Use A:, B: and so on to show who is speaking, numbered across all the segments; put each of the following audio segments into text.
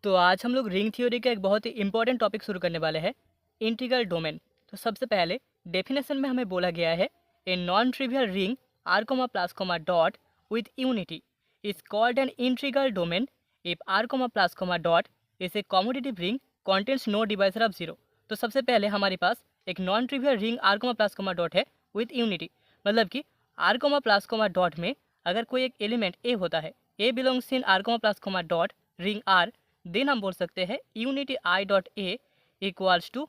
A: तो आज हम लोग रिंग थ्योरी का एक बहुत ही इंपॉर्टेंट टॉपिक शुरू करने वाले हैं, इंटीग्रल डोमेन। तो सबसे पहले डेफिनेशन में हमें बोला गया है, a non trivial ring R comma plus comma dot with unity is called an integral domain if R comma plus comma dot is a commutative ring contains no divisor of zero. तो सबसे पहले हमारे पास एक non trivial ring R comma plus comma dot है with unity, मतलब कि R comma plus comma dot में अगर कोई एक एलिमेंट ए होता है, a belongs in are comma plus comma dot ring R, then हम बोल सकते हैं unity I dot a equals to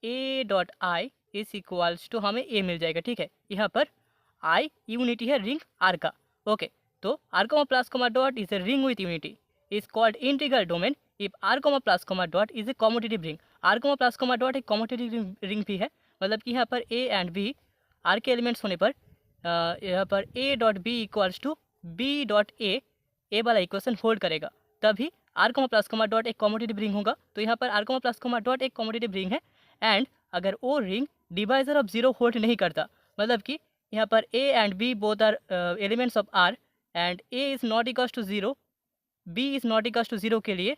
A: a dot I is equals to, हमें ए मिल जाएगा। ठीक है, यहाँ पर आई यूनिटी है रिंग आर का। ओके, तो R comma plus comma dot is a ring with unity is called integral domain if R comma plus comma dot is a commutative ring. R comma plus comma dot एक commutative ring भी है, मतलब कि यहाँ पर a and b R के elements होने पर यहाँ पर a dot b equals to b dot a वाला इक्वेशन होल्ड करेगा, तभी R comma plus comma dot एक कॉम्यूटेटिव रिंग होगा। तो यहाँ पर R comma plus comma dot एक कॉम्यूटेटिव रिंग है, एंड अगर वो ring divisor of zero hold नहीं करता, मतलब कि यहाँ पर a and b both are elements of R and a is not equals to zero, b is not equals to zero के लिए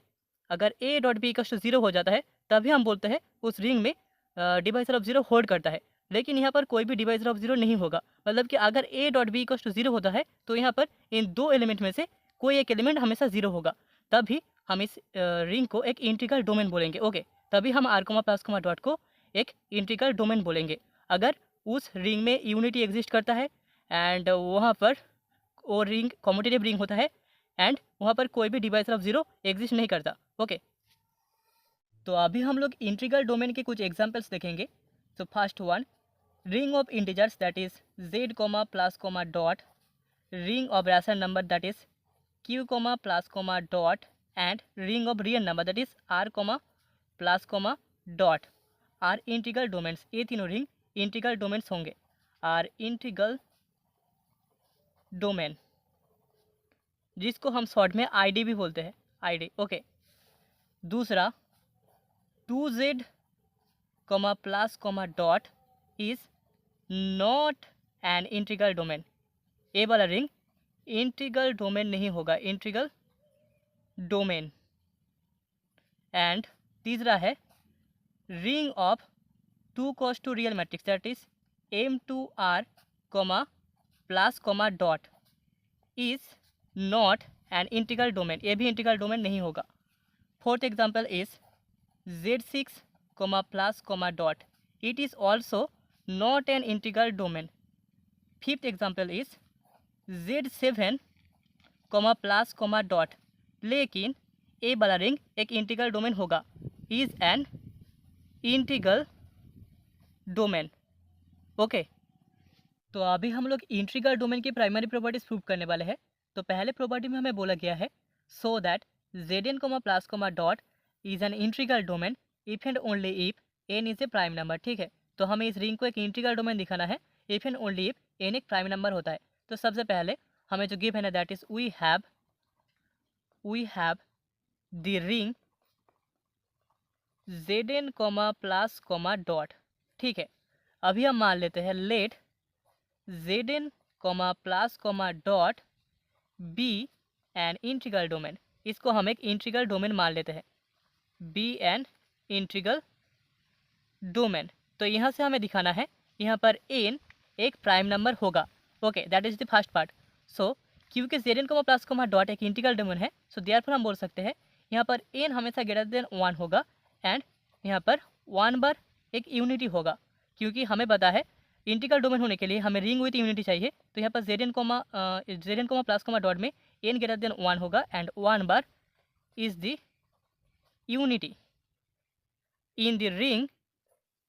A: अगर a dot b equals to zero हो जाता है, तभी हम बोलते हैं उस रिंग में डिवाइजर ऑफ जीरो होल्ड करता है। लेकिन यहाँ पर कोई भी डिवाइजर ऑफ जीरो नहीं होगा, मतलब कि अगर a dot b equals to zero होता है तो यहाँ पर इन दो एलिमेंट में से कोई एक एलिमेंट हमेशा जीरो होगा, तभी हम इस रिंग को एक इंटीग्रल डोमेन बोलेंगे। ओके, तभी हम R comma plus comma dot को एक इंटीग्रल डोमेन बोलेंगे अगर उस रिंग में यूनिटी एग्जिस्ट करता है एंड वहाँ पर वो रिंग कॉम्यूटेटिव रिंग होता है एंड वहाँ पर कोई भी डिवाइजर ऑफ जीरो एग्जिस्ट नहीं करता। ओके, तो अभी हम लोग इंटीग्रल डोमेन के कुछ एग्जांपल्स देखेंगे। तो first one, ring of integers that is Z comma plus comma dot, ring of rational number that is q comma plus comma dot and ring of real number that is r comma plus comma dot are integral domains. ये तीनों ring integral domains होंगे, are integral domain, जिसको हम short में ID भी बोलते हैं, ID. Okay, दूसरा 2z comma plus comma dot is not an integral domain. A वाला रिंग इंटीग्रल डोमेन नहीं होगा, इंटीग्रल डोमेन। एंड तीसरा है ring of 2 cos 2 real matrix that is m2r comma plus comma dot is not an integral domain, ये भी integral domain नहीं होगा। Fourth example is z6 comma plus comma dot, it is also not an integral domain. Fifth example is z7 comma plus comma dot, लेकिन a वाला ring एक integral domain होगा, is an integral domain. Okay, तो अभी हम लोग integral domain की primary properties prove करने वाले हैं। तो पहले प्रॉपर्टी में हमें बोला गया है so that zn comma plus comma dot is an integral domain if and only if n is a prime number. ठीक है, तो हमें इस रिंग को एक इंटीग्रल डोमेन दिखाना है if and only if n एक प्राइम नंबर होता है। तो सबसे पहले हमें जो गिव है ना that is we have the ring zn comma plus comma dot. ठीक है, अभी हम मान लेते हैं let zn comma plus comma dot be an integral domain, इसको हम एक इंटीग्रल डोमेन मान लेते हैं, बी एन इंटीग्रल डोमेन। तो यहाँ से हमें दिखाना है यहाँ पर n एक प्राइम नंबर होगा। Okay, that is the first part. So क्योंकि zn comma plus comma dot एक इंटीग्रल डोमेन है, सो देयरफॉर हम बोल सकते हैं यहाँ पर n हमेशा ग्रेटर देन 1 होगा एंड यहाँ पर 1 बार एक यूनिटी होगा, क्योंकि हमें पता है इंटीग्रल डोमेन होने के लिए हमें रिंग विथ यूनिटी चाहिए। तो यहाँ पर zn comma plus comma dot में n ग्रेटर देन 1 होगा and 1 bar is the unity in the ring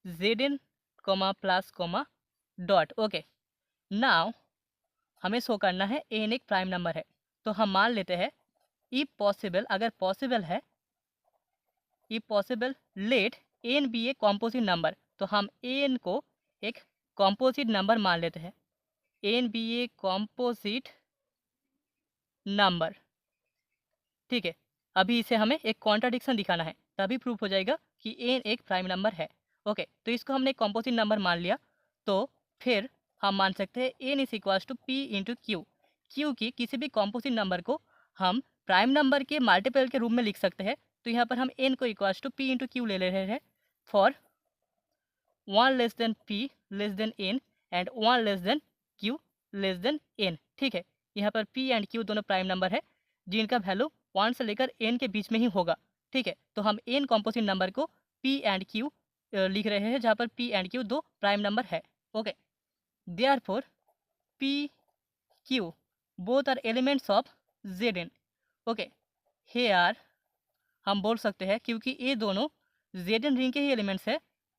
A: zn comma plus comma dot. Okay, now हमें शो करना है n एक प्राइम नंबर है, तो हम मान लेते हैं इफ पॉसिबल, अगर पॉसिबल है, if possible let n be a composite number, तो हम n को एक कॉम्पोजिट नंबर मान लेते हैं, n be a composite number. ठीक है, अभी इसे हमें एक कॉन्ट्राडिक्शन दिखाना है, तभी प्रूफ हो जाएगा कि n एक प्राइम नंबर है। ओके, तो इसको हमने एक कॉम्पोजिट नंबर मान लिया, तो फिर हम मान सकते हैं n is equals to p into q, क्योंकि किसी भी कॉम्पोजिट नंबर को हम प्राइम नंबर के मल्टीपल के रूप में लिख सकते हैं। तो यहाँ पर हम n को equals to p into q ले रहे हैं for 1 less than p less than n एंड 1 less than q less than n। ठीक है, यहाँ पर p एंड q दोनों प्राइम नंबर है जिनका वैल्यू 1 से लेकर n के बीच में ही होगा। ठीक है, तो हम n कॉम्पोजिट नंबर को p एंड q लिख रहे हैं जहाँ पर p एंड q दो प्राइम नंबर है। Okay, therefore p q both are elements of Zn। Okay, here हम बोल सकते हैं क्योंकि ये दोनों Zn रिंग के ही एलिमेंट्स है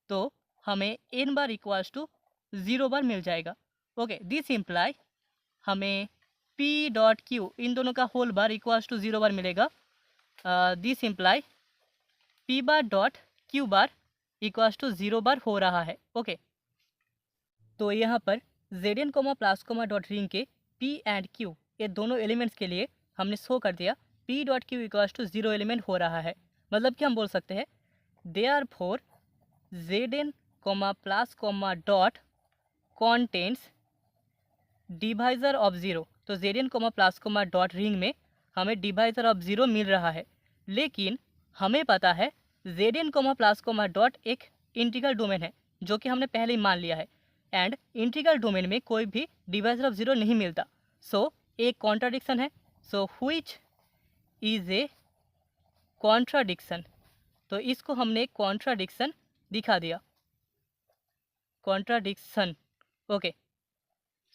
A: तो हमें n bar equals to 0 bar मिल जाएगा। ओके, दिस इम्प्लाई हमें p डॉट q इन दोनों का whole bar equals to 0 bar मिलेगा। This imply p bar dot q bar equals to 0 bar हो रहा है। ओके, तो यहाँ पर Zn comma plus comma dot ring के p एंड q ये दोनों एलिमेंट्स के लिए हमने शो कर दिया p dot q equals to 0 element हो रहा है। मतलब कि हम बोल सकते हैं therefore Zn comma plus comma dot contains divisor of 0। तो Zn comma plus comma dot ring में हमें डिवाइजर ऑफ 0 मिल रहा है, लेकिन हमें पता है Zn comma plus comma dot एक इंटीग्रल डोमेन है जो कि हमने पहले ही मान लिया है एंड इंटीग्रल डोमेन में कोई भी डिवाइजर ऑफ 0 नहीं मिलता। सो एक कॉन्ट्राडिक्शन है। So which is a contradiction, तो इसको हमने कॉन्ट्राडिक्शन दिखा दिया, कॉन्ट्राडिक्शन। ओके,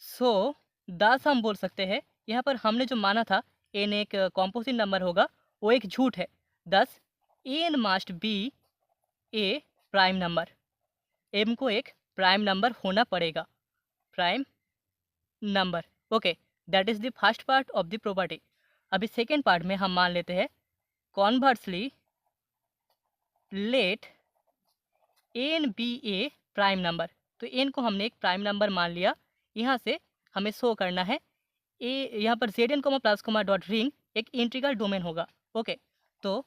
A: सो दस हम बोल सकते हैं यहाँ पर हमने जो माना था n एक कॉम्पोजिट नंबर होगा वो एक झूठ है। दस n must be A prime number, m को एक प्राइम नंबर होना पड़ेगा, prime number. Okay, that is the first part of the property. अभी सेकेंड पार्ट में हम मान लेते हैं कॉन्वर्सली late n be A prime number. तो n को हमने एक प्राइम नंबर मान लिया, यहाँ से हमें शो करना है ए यहाँ पर Zn comma plus comma dot ring एक इंटीग्रल डोमेन होगा। ओके, तो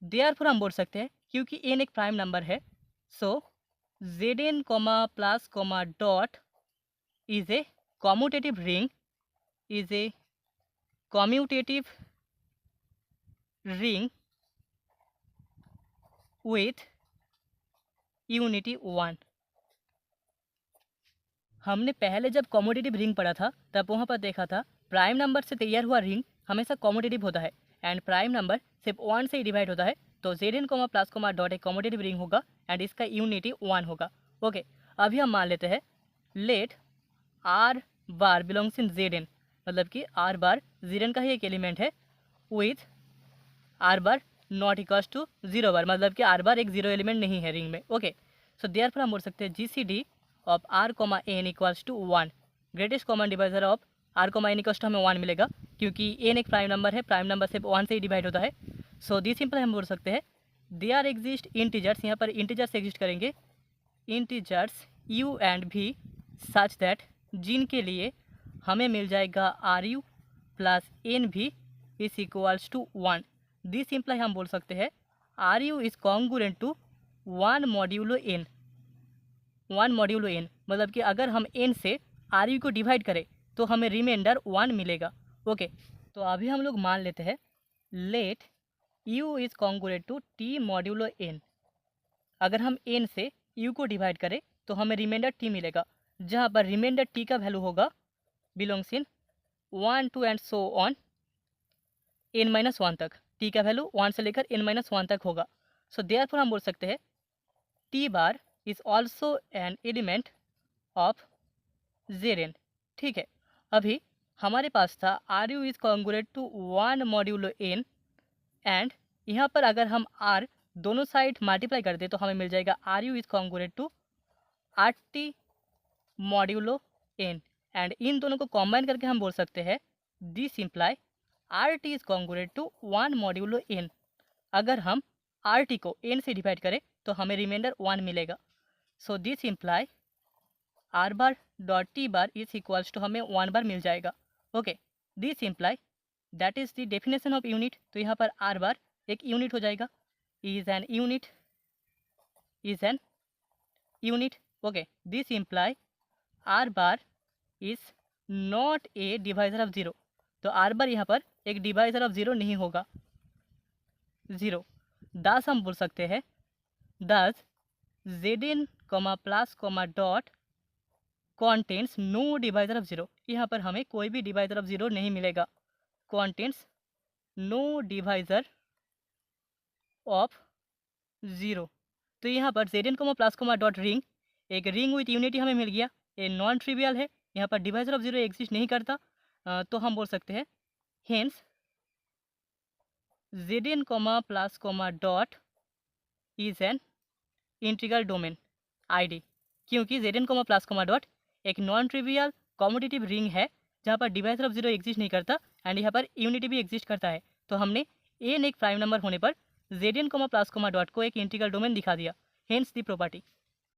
A: देयरफॉर हम बोल सकते हैं क्योंकि n एक प्राइम नंबर है so Zn comma plus comma dot is a commutative ring, is a commutative ring with unity 1। हमने पहले जब कॉम्यूटेटिव रिंग पढ़ा था तब वहाँ पर देखा था प्राइम नंबर से तैयार हुआ रिंग हमेशा कॉम्यूटेटिव होता है एंड प्राइम नंबर सिर्फ 1 से ही डिवाइड होता है। तो Zn comma plus comma dot एक कॉम्यूटेटिव रिंग होगा एंड इसका यूनिटी 1 होगा। ओके, अभी हम मान लेते हैं let r bar belongs in Zn, मतलब कि r बार Zn का ही एक एलिमेंट है with r bar not equals to 0 bar, मतलब कि r बार एक 0 एलिमेंट नहीं है रिंग में। ओके, सो देयरफॉर हम बोल सकते हैं GCD of r comma n equals to 1, greatest common divisor of r comma n equals to हमें 1 मिलेगा क्योंकि n एक प्राइम नंबर है, प्राइम नंबर सिर्फ 1 से ही डिवाइड होता है। सो दिस सिंपल हम बोल सकते हैं दे आर एग्जिस्ट इंटीजर्स, यहाँ पर इंटीजर्स एग्जिस्ट करेंगे, integers u and v such that जिनके लिए हमें मिल जाएगा r u plus n v is equals to 1। This simple हम बोल सकते हैं r u is congruent to 1 modulo n, 1 modulo n, मतलब कि अगर हम n से आर यू को डिवाइड करें तो हमें रिमाइंडर 1 मिलेगा। ओके, तो अभी हम लोग मान लेते हैं let u is congruent to t modulo n। अगर हम n से u को डिवाइड करें तो हमें रिमाइंडर t मिलेगा, जहाँ पर रिमाइंडर t का वैल्यू होगा belongs in 1 2 and so on n-1 तक। t का वैल्यू 1 से लेकर n-1 तक होगा। सो देयरफॉर हम बोल सकते हैं t bar is also an element of Zn। ठीक है, अभी हमारे पास था r u is congruent to 1 modulo n and यहाँ पर अगर हम r दोनों साइड मल्टीप्लाई कर दे तो हमें मिल जाएगा r u is congruent to r t modulo n and इन दोनों को कॉम्बाइन करके हम बोल सकते हैं this imply r t is congruent to 1 modulo n। अगर हम आर टी को n से डिवाइड करें तो हमें रिमाइंडर 1 मिलेगा। So this imply r bar dot t bar is equals to हमें 1 बार मिल जाएगा। Okay, this imply that is the definition of unit. तो यहाँ पर आर बार एक यूनिट हो जाएगा, is an unit, is an unit. Okay, this imply r bar is not a divisor of 0। तो आर बार यहाँ पर एक डिवाइजर ऑफ ज़ीरो नहीं होगा, ज़ीरो। दस हम बोल सकते हैं 10 Zn plus dot contents no divisor of zero. यहाँ पर हमें कोई भी डिवाइजर ऑफ ज़ीरो नहीं मिलेगा। Contents no divisor of zero. तो यहाँ पर Zn प्लस डॉट रिंग, एक रिंग विथ यूनिटी हमें मिल गया। ये नॉन ट्रिवियल है, यहाँ पर डिवाइजर ऑफ ज़ीरो एग्जिस्ट नहीं करता। तो हम बोल सकते हैं hence Zn plus dot is an integral domain ID, क्योंकि Zn प्लस डॉट एक नॉन ट्रिवियल कॉम्यूटेटिव रिंग है जहाँ पर डिवाइजर ऑफ ज़ीरो एग्जिस्ट नहीं करता एंड यहाँ पर यूनिटी भी एग्जिस्ट करता है। तो हमने एन एक प्राइम नंबर होने पर Zn प्लस डॉट को एक इंटीग्रल डोमेन दिखा दिया, हेंस दी प्रॉपर्टी।